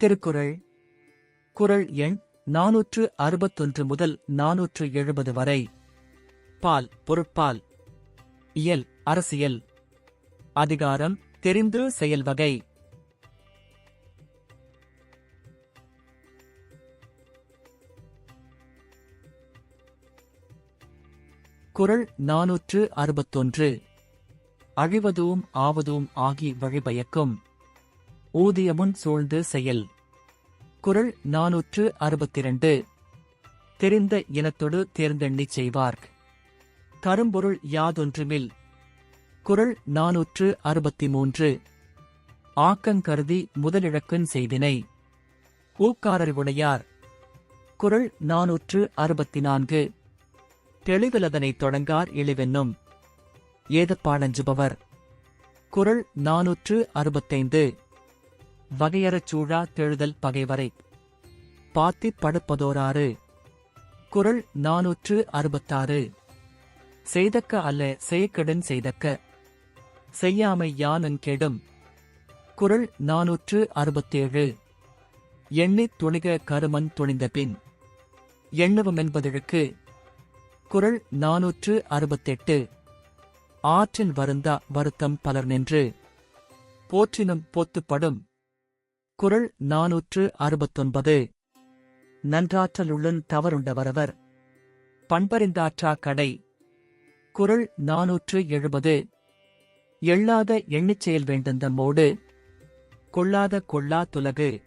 திருக்குறள் குறள் எண் 461 முதல் 470 வரை. பால் பொருட்பால். இயல் அரசியல். அதிகாரம் தெரிந்து செயல் வகை. குறள் 461. அழிவதும் ஆவதும் ஆகி வழிபயக்கும் ஊதியமுன் சூழ்ந்து செயல். குறள் 462. தெரிந்த இனத்தொடு தேர்ந்தெண்ணிச் செய்வார். கரும்பொருள் யாதொன்றுமில். குறள் 463. ஆக்கங்கருதி முதலிழக்குஞ் செய்வினை ஊக்காரறிவுடையார். குறள் 464. தெளிவிலதனைத் தொடங்கார் இழிவென்னும் ஏதப்பாடஞ்சுபவர். குறள் 465. வகையறச் சூழா தெழுதல் பகைவரை பாத்திப் படுப்பதோராறு. குறள் 466. செய்தக்க அல்ல செய்கெடுஞ் செய்தக்க செய்யாமை யானுங் கெடும். குறள் 467. எண்ணித் துணிக கருமன் துணிந்தபின் எண்ணுவமென்பதிழுக்கு. குறள் 468. ஆற்றின் வருந்தா வருத்தம் பலர் நின்று போற்றினும் போத்துப்படும். குறள் 469. நன்றாற்றலுள்ளுன் தவறுண்டவரவர் பண்பறிந்தாற்றா கடை. குறள் 470. எள்ளாத எண்ணிச் செயல் வேண்டுந்தம்மோடு கொள்ளாத கொள்ளா துலகு.